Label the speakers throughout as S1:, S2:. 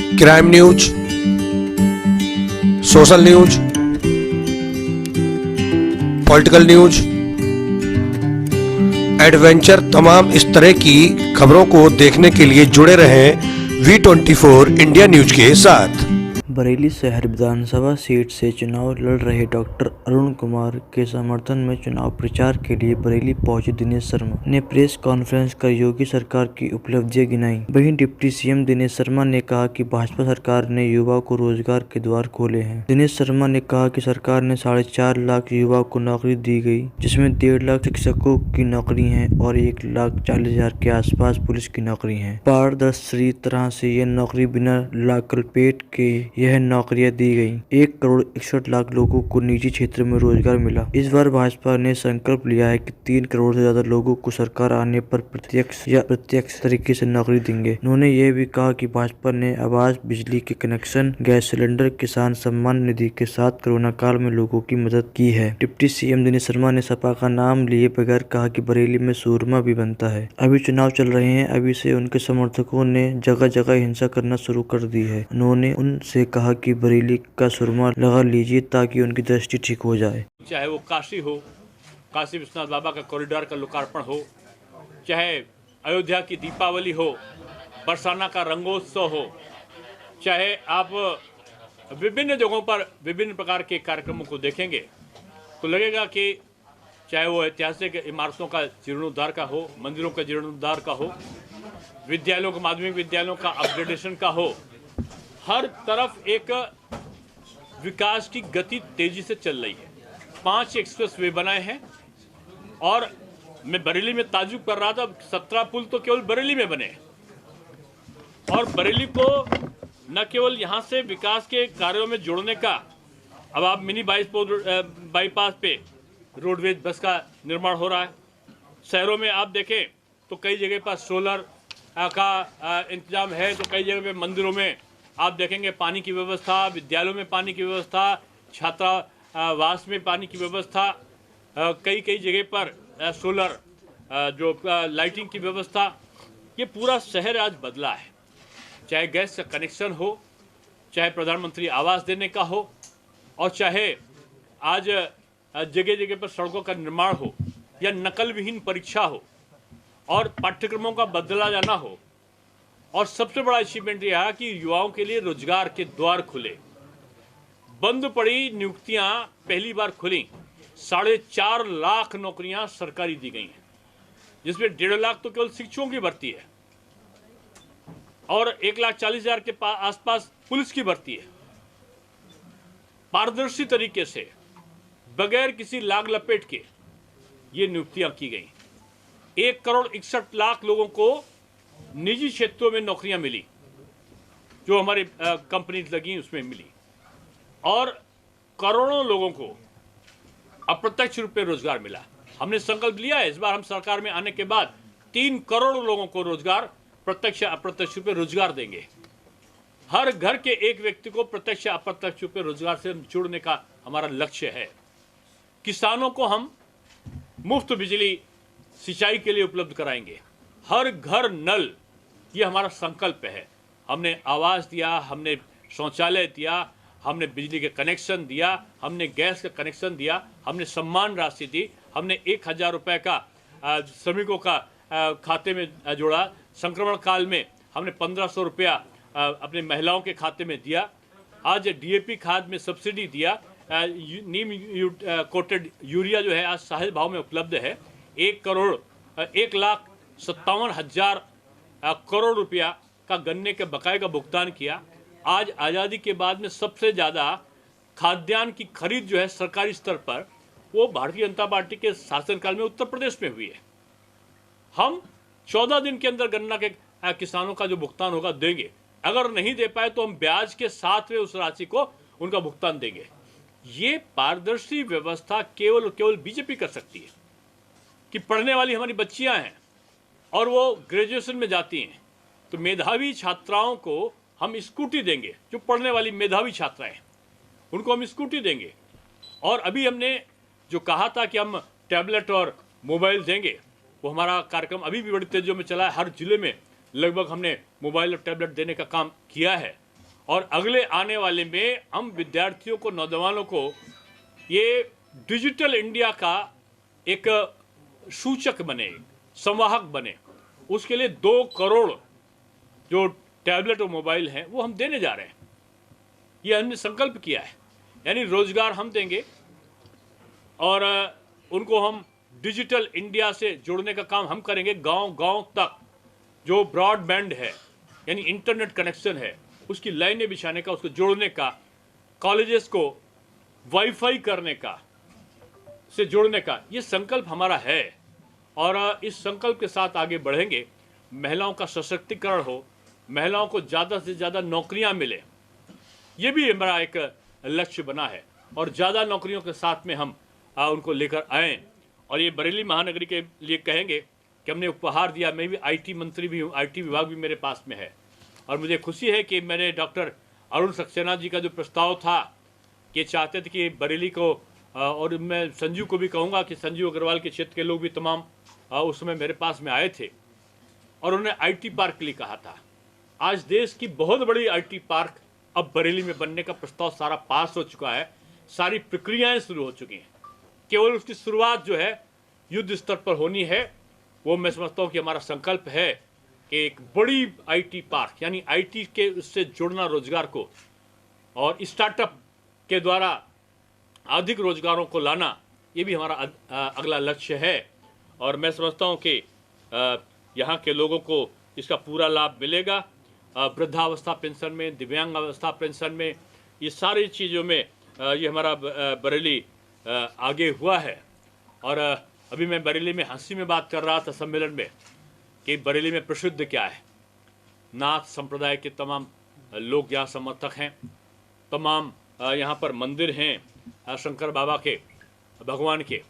S1: Crime news, social news, political news, adventure, तमाम इस तरह की खबरों को देखने के लिए जुड़े रहें V24 इंडिया न्यूज के साथ।
S2: बरेली शहर विधानसभा सीट से चुनाव लड़ रहे डॉक्टर अरुण कुमार के समर्थन में चुनाव प्रचार के लिए बरेली पहुंचे दिनेश शर्मा ने प्रेस कॉन्फ्रेंस कर योगी सरकार की उपलब्धियां गिनाई। वहीं डिप्टी सीएम दिनेश शर्मा ने कहा कि भाजपा सरकार ने युवाओं को रोजगार के द्वार खोले हैं। दिनेश शर्मा ने कहा कि सरकार ने 4.5 लाख युवाओं को नौकरी दी गई, जिसमें 1.5 लाख शिक्षकों की नौकरी है और 1,40,000 के आसपास पुलिस की नौकरी है। पारदर्शी तरह से यह नौकरी बिना लालपेट के यह नौकरियां दी गई। 1,61,00,000 लोगों को निजी क्षेत्र में रोजगार मिला। इस बार भाजपा ने संकल्प लिया है कि 3 करोड़ से ज्यादा लोगों को सरकार आने पर प्रत्यक्ष या अप्रत्यक्ष तरीके से नौकरी देंगे। उन्होंने यह भी कहा कि भाजपा ने आवास, बिजली के कनेक्शन, गैस सिलेंडर, किसान सम्मान निधि के साथ कोरोना काल में लोगों की मदद की है। डिप्टी सीएम दिनेश शर्मा ने सपा का नाम लिए बगैर कहा कि बरेली में सूरमा भी बनता है। अभी चुनाव चल रहे हैं, अभी से उनके समर्थकों ने जगह जगह हिंसा करना शुरू कर दी है। उन्होंने उनसे कहा कि बरेली का सुरमा लगा लीजिए ताकि उनकी दृष्टि ठीक हो जाए।
S3: चाहे वो काशी हो, काशी विश्वनाथ बाबा का कॉरिडोर का लोकार्पण हो, चाहे अयोध्या की दीपावली हो, बरसाना का रंगोत्सव हो, चाहे आप विभिन्न जगहों पर विभिन्न प्रकार के कार्यक्रमों को देखेंगे तो लगेगा कि चाहे वो ऐतिहासिक इमारतों का जीर्णोद्धार का हो, मंदिरों का जीर्णोद्धार का हो, विद्यालयों का, माध्यमिक विद्यालयों का अपग्रेडेशन का हो, हर तरफ एक विकास की गति तेजी से चल रही है। 5 एक्सप्रेस वे बनाए हैं और मैं बरेली में ताजुब कर रहा था, 17 पुल तो केवल बरेली में बने और बरेली को न केवल यहाँ से विकास के कार्यों में जोड़ने का, अब आप मिनी बाईपास पे रोडवेज बस का निर्माण हो रहा है। शहरों में आप देखें तो कई जगह पर सोलर का इंतजाम है, तो कई जगह पे मंदिरों में आप देखेंगे पानी की व्यवस्था, विद्यालयों में पानी की व्यवस्था, छात्रावास में पानी की व्यवस्था, कई जगह पर सोलर जो लाइटिंग की व्यवस्था। ये पूरा शहर आज बदला है। चाहे गैस का कनेक्शन हो, चाहे प्रधानमंत्री आवास देने का हो, और चाहे आज जगह जगह पर सड़कों का निर्माण हो, या नकल विहीन परीक्षा हो और पाठ्यक्रमों का बदला जाना हो, और सबसे बड़ा अचीवमेंट यह है कि युवाओं के लिए रोजगार के द्वार खुले। बंद पड़ी नियुक्तियां पहली बार खुली। 4.5 लाख नौकरियां सरकारी दी गई हैं, जिसमें 1.5 लाख तो केवल शिक्षकों की भर्ती है और 1,40,000 के आसपास पुलिस की भर्ती है। पारदर्शी तरीके से बगैर किसी लाग लपेट के ये नियुक्तियां की गई। 1,61,00,000 लोगों को निजी क्षेत्रों में नौकरियां मिली, जो हमारी कंपनी लगी उसमें मिली, और करोड़ों लोगों को अप्रत्यक्ष रूप में रोजगार मिला। हमने संकल्प लिया है इस बार हम सरकार में आने के बाद 3 करोड़ लोगों को रोजगार, प्रत्यक्ष अप्रत्यक्ष रूप में रोजगार देंगे। हर घर के एक व्यक्ति को प्रत्यक्ष अप्रत्यक्ष रूप में रोजगार से जोड़ने का हमारा लक्ष्य है। किसानों को हम मुफ्त बिजली सिंचाई के लिए उपलब्ध कराएंगे। हर घर नल, ये हमारा संकल्प है। हमने आवास दिया, हमने शौचालय दिया, हमने बिजली के कनेक्शन दिया, हमने गैस का कनेक्शन दिया, हमने सम्मान राशि दी, हमने 1,000 रुपये का श्रमिकों का खाते में जोड़ा। संक्रमण काल में हमने 1,500 रुपया अपने महिलाओं के खाते में दिया। आज डीएपी खाद में सब्सिडी दिया। नीम कोटेड यूरिया जो है आज सहज भाव में उपलब्ध है। 1,57,000 करोड़ रुपया का गन्ने के बकाये का भुगतान किया। आज आज़ादी के बाद में सबसे ज़्यादा खाद्यान्न की खरीद जो है सरकारी स्तर पर, वो भारतीय जनता पार्टी के शासनकाल में उत्तर प्रदेश में हुई है। हम 14 दिन के अंदर गन्ना के किसानों का जो भुगतान होगा देंगे। अगर नहीं दे पाए तो हम ब्याज के साथ में उस राशि को उनका भुगतान देंगे। ये पारदर्शी व्यवस्था केवल और केवल बीजेपी कर सकती है। कि पढ़ने वाली हमारी बच्चियां हैं और वो ग्रेजुएशन में जाती हैं, तो मेधावी छात्राओं को हम स्कूटी देंगे। जो पढ़ने वाली मेधावी छात्राएं उनको हम स्कूटी देंगे। और अभी हमने जो कहा था कि हम टैबलेट और मोबाइल देंगे, वो हमारा कार्यक्रम अभी भी बड़ी तेजियों में चला है। हर जिले में लगभग हमने मोबाइल और टैबलेट देने का काम किया है। और अगले आने वाले में हम विद्यार्थियों को, नौजवानों को ये डिजिटल इंडिया का एक सूचक बने, संवाहक बने। उसके लिए 2 करोड़ जो टैबलेट और मोबाइल हैं वो हम देने जा रहे हैं। ये हमने संकल्प किया है, यानी रोजगार हम देंगे और उनको हम डिजिटल इंडिया से जोड़ने का काम हम करेंगे। गांव-गांव तक जो ब्रॉडबैंड है यानी इंटरनेट कनेक्शन है उसकी लाइनें बिछाने का, उसको जोड़ने का, कॉलेजेस को वाईफाई करने का, से जोड़ने का ये संकल्प हमारा है और इस संकल्प के साथ आगे बढ़ेंगे। महिलाओं का सशक्तिकरण हो, महिलाओं को ज़्यादा से ज़्यादा नौकरियां मिले, ये भी हमारा एक लक्ष्य बना है और ज़्यादा नौकरियों के साथ में हम उनको लेकर आएँ। और ये बरेली महानगरी के लिए कहेंगे कि हमने उपहार दिया। मैं भी आईटी मंत्री भी हूँ, आईटी विभाग भी मेरे पास में है और मुझे खुशी है कि मैंने डॉक्टर अरुण सक्सेना जी का जो प्रस्ताव था कि चाहते थे कि बरेली को, और मैं संजीव को भी कहूँगा कि संजीव अग्रवाल के क्षेत्र के लोग भी तमाम उस समय मेरे पास में आए थे और उन्होंने आईटी पार्क के लिए कहा था। आज देश की बहुत बड़ी आईटी पार्क अब बरेली में बनने का प्रस्ताव सारा पास हो चुका है, सारी प्रक्रियाएं शुरू हो चुकी हैं। केवल उसकी शुरुआत जो है युद्ध स्तर पर होनी है। वो मैं समझता हूँ कि हमारा संकल्प है कि एक बड़ी आईटी पार्क यानी आईटी के उससे जुड़ना रोजगार को और स्टार्टअप के द्वारा अधिक रोजगारों को लाना, ये भी हमारा अगला लक्ष्य है। और मैं समझता हूँ कि यहाँ के लोगों को इसका पूरा लाभ मिलेगा। वृद्धावस्था पेंशन में, दिव्यांग अवस्था पेंशन में, ये सारी चीज़ों में ये हमारा बरेली आगे हुआ है। और अभी मैं बरेली में हंसी में बात कर रहा था सम्मेलन में कि बरेली में प्रसिद्ध क्या है। नाथ संप्रदाय के तमाम लोग यहाँ समर्थक हैं, तमाम यहाँ पर मंदिर हैं शंकर बाबा के, भगवान के,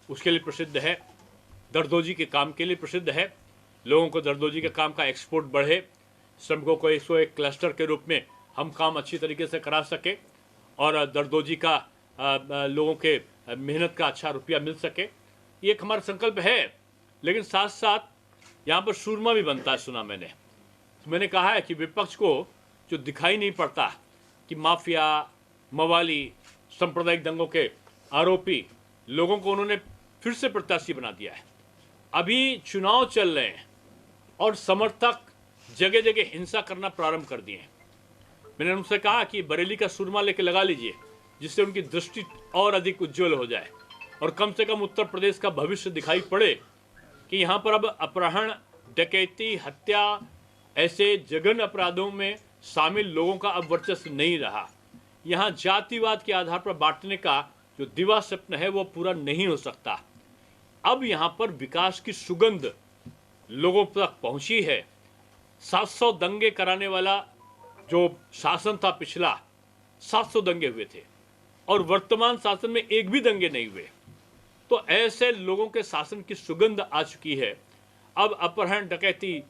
S3: उसके लिए प्रसिद्ध है। दर्दोजी के काम के लिए प्रसिद्ध है। लोगों को दर्दोजी के काम का एक्सपोर्ट बढ़े, श्रमिकों को 101 क्लस्टर के रूप में हम काम अच्छी तरीके से करा सके और दर्दोजी का लोगों के मेहनत का अच्छा रुपया मिल सके, ये एक हमारा संकल्प है। लेकिन साथ साथ यहाँ पर सूरमा भी बनता है, सुना मैंने कहा है कि विपक्ष को जो दिखाई नहीं पड़ता कि माफिया, मवाली, सांप्रदायिक दंगों के आरोपी लोगों को उन्होंने फिर से प्रत्याशी बना दिया है। अभी चुनाव चल रहे हैं और समर्थक जगह जगह हिंसा करना प्रारंभ कर दिए हैं। मैंने उनसे कहा कि बरेली का सुरमा लेके लगा लीजिए, जिससे उनकी दृष्टि और अधिक उज्जवल हो जाए और कम से कम उत्तर प्रदेश का भविष्य दिखाई पड़े कि यहाँ पर अब अपहरण, डकैती, हत्या, ऐसे जघन्य अपराधों में शामिल लोगों का अब वर्चस्व नहीं रहा। यहाँ जातिवाद के आधार पर बांटने का जो दिवा स्वप्न है वो पूरा नहीं हो सकता। अब यहाँ पर विकास की सुगंध लोगों तक पहुँची है। 700 दंगे कराने वाला जो शासन था पिछला, 700 दंगे हुए थे और वर्तमान शासन में एक भी दंगे नहीं हुए। तो ऐसे लोगों के शासन की सुगंध आ चुकी है। अब अपहरण, डकैती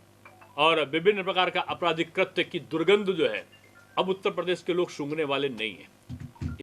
S3: और विभिन्न प्रकार का आपराधिक कृत्य की दुर्गंध जो है अब उत्तर प्रदेश के लोग सूंघने वाले नहीं हैं।